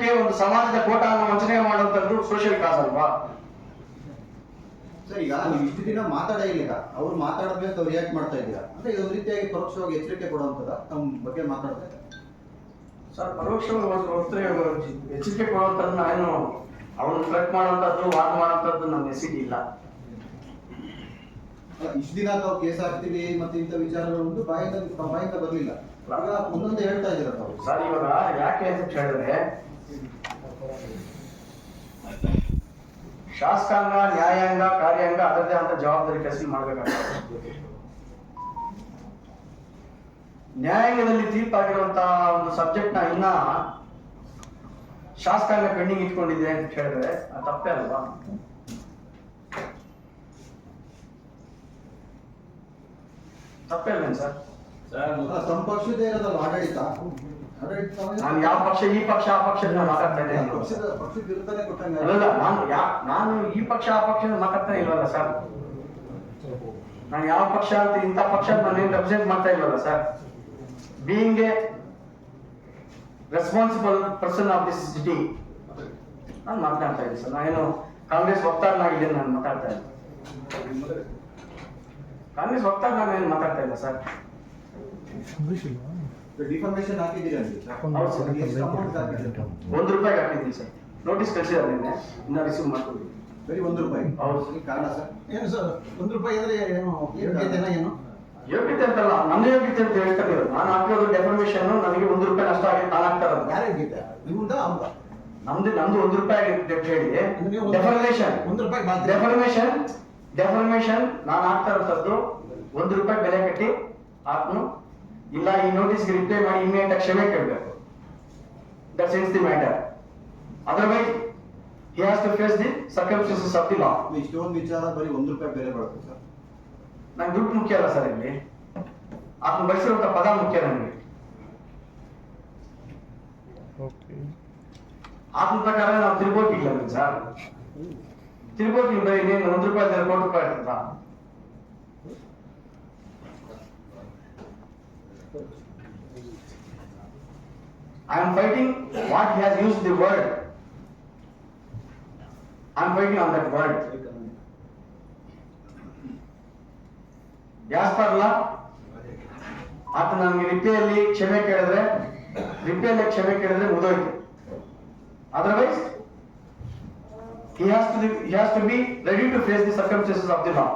ಸಮಾಜಕ್ಕೆ ಒಂದು ಸಮಾಜದ ಕೋಟಾವನ್ನು ವಂಚನೆ ಮಾಡುವಂತದ್ದು ಸೋಷಿಯಲ್ ಕಾಸ್ ಅಲ್ವಾ? ಸರ್, ಈಗ ನೀವು ಇಷ್ಟು ದಿನ ಮಾತಾಡೇ ಇಲ್ಲ, ಅವ್ರು ಮಾತಾಡಿದ್ಮೇಲೆ ತಾವು ರಿಯಾಕ್ಟ್ ಮಾಡ್ತಾ ಇದ್ದೀರಾ ಅಂದ್ರೆ ಇದೊಂದು ರೀತಿಯಾಗಿ ಪರೋಕ್ಷವಾಗಿ ಎಚ್ಚರಿಕೆ ಕೊಡುವಂಥದ್ದು ತಮ್ಮ ಬಗ್ಗೆ ಮಾತಾಡ್ತಾ ಇದ್ದಾರೆ. ಸರ್, ಪರೋಕ್ಷವಾಗಿ ಎಚ್ಚರಿಕೆ ಕೊಡುವಂಥದ್ದು ನಾನು ಅವನು ಥ್ರೆಟ್ ಮಾಡುವಂಥದ್ದು ವಾದ ಮಾಡುವಂಥದ್ದು ನಮ್ಮ ಎಸಿಡಿ ಇಲ್ಲ. ಇಷ್ಟು ದಿನ ತಾವು ಕೇಸ್ ಹಾಕ್ತೀವಿ ಮತ್ತೆ ಇಂಥ ವಿಚಾರಗಳು ಒಂದು ಬಾಯಿಂದ ಬರಲಿಲ್ಲ, ಆಗ ಒಂದೊಂದು ಹೇಳ್ತಾ ಇದ್ದೀರಾ ತಾವು. ಸರ್, ಇವಾಗ ಯಾಕೆ ಅಂತ ಹೇಳಿದ್ರೆ ಶಾಸಕಾಂಗ, ನ್ಯಾಯಾಂಗ, ಕಾರ್ಯಾಂಗ ಅದರದೇ ಅಂತ ಜವಾಬ್ದಾರಿ ಕೆಲಸ ಮಾಡಬೇಕಾಗ್ತದೆ. ನ್ಯಾಯಾಂಗದಲ್ಲಿ ತೀರ್ಪಾಗಿರುವಂತಹ ಒಂದು ಸಬ್ಜೆಕ್ಟ್ ನ ಇನ್ನ ಶಾಸಕಾಂಗ ಪೆಂಡಿಂಗ್ ಇಟ್ಕೊಂಡಿದೆ ಅಂತ ಹೇಳಿದ್ರೆ ಅದು ತಪ್ಪೇ ಅಲ್ವಾ? ತಪ್ಪೇ ಅಲ್ವೇನು ಸರ್? ತಮ್ಮ ಪಕ್ಷದೇ ಇರೋದಲ್ಲ ಆಡಳಿತ. ನಾನು ಯಾವ ಪಕ್ಷ, ಈ ಪಕ್ಷ, ಆ ಪಕ್ಷ ಮಾತಾಡ್ತಾ ಇದ್ದೇನೆ. ಪಕ್ಷದ ವಿರುದ್ಧನೇ ಕೊಟ್ಟಂಗ ಅಲ್ಲ, ನಾನು ಈ ಪಕ್ಷ ಆ ಪಕ್ಷ ಮಾತಾಡ್ತಾ ಇಲ್ವಲ್ಲ ಸರ್. ನಾನು ಯಾವ ಪಕ್ಷ ಅಂತ ಇಂಥ ಪಕ್ಷ ನಾನು ರೆಪ್ರೆಸೆಂಟ್ ಮಾಡ್ತಾ ಇಲ್ವಲ್ಲ sir. Being A responsible person of this city ನಾನು ಮಾತನಾಡ್ತಾ ಇದ್ದೀನಿ ಸರ್. ನಾನೇನು ಕಾಂಗ್ರೆಸ್ ವಕ್ತಾರನಾಗಿದ್ದೇನೆ, ನಾನು ಮಾತಾಡ್ತಾ ಇಲ್ಲ. ಕಾಂಗ್ರೆಸ್ ವಕ್ತಾರ ನಾನೇನು ಮಾತಾಡ್ತಾ ಇಲ್ಲ ಸರ್. ಡಿಫಾರ್ಮೇಶನ್ ಹಾಕಿದ್ದೀರಾ ₹1 ಹಾಕಿದ್ದೀನಿ ಸರ್. ನೋಟಿಸ್ ಕಳಿಸಿದ್ದಾರೆ ನಿನ್ನೆ, ಇನ್ನ ರಿಸೀವ್ ಮಾಡ್ಕೊಡಿ. ಬರೀ ₹1. ಹೌದು. ಕಾರಣ ಸರ್ ಏನು ಸರ್? ₹1 ಅಂದ್ರೆ ಏನು ಯೋಗ್ಯತೆನ ಏನು? ಯೋಗ್ಯತೆ ಅಂತಲ್ಲ, ನನ್ನ ಯೋಗ್ಯತೆ ಅಂತ ಹೇಳ್ತಾರೆ. ನಾನು ಹಾಕಿರೋದು ಡೆಫರ್ಮೇಶನ್, ನನಗೆ ₹1 ನಷ್ಟ ಆಗಿ ನಾನು ಹಾಕ್ತಾ ಇರೋದು. ಯಾರ ಯೋಗ್ಯತೆ? ನಿಮ್ದ ಅವ್ರ? ನಮ್ದು ₹1 ಆಗಿರುತ್ತೆ ಅಂತ ಹೇಳಿ ಡೆಫರ್ಮೇಶನ್. ಡೆಫರ್ಮೇಶನ್ ನಾನು ಹಾಕ್ತಾ ಇರೋದು ₹1 ಬೆಲೆ ಕಟ್ಟಿ ಆತ್ನು ಇಲ್ಲ ಈ ನೋಟಿಸ್ಗೆ ರಿಪ್ಲೈ ಮಾಡಿ ಇಮಿಡಿಯೇಟ್ ಕ್ಷಮೆ ಕೇಳಬೇಕು. That's it's the matter. Otherwise he has to face the circumstances of the law. ಇಷ್ಟೊಂದು ವಿಚಾರ ಬರೀ ₹1 ಬೆಲೆ ಬರುತ್ತೆ ಸರ್. ನಂಗೆ ದುಡ್ಡು ಮುಖ್ಯ ಅಲ್ಲ ಸರ್. ಇಲ್ಲಿ ಆತನ ಬಳಸಿರುವಂತ ಪದ ಮುಖ್ಯ ನನಗೆ. ಆತನ ಪ್ರಕಾರ ನಾವು ತಿರುಗೋಟಿಲ್ಲ ಸರ್. ತಿರುಗೋಟಿ ಬರೀ ಇನ್ನೇನು ₹1 ₹1 ಇರ್ತದ? I am fighting what he has used the word. I am fighting on that word. As per law, ಆತ ನನಗೆ ರಿಪೇಯಲ್ಲಿ ಕ್ಷಮೆ ಕೇಳಿದ್ರೆ ಮುಗಿದೋಯ್ತು. Otherwise, he has to be ready to face the circumstances of the law.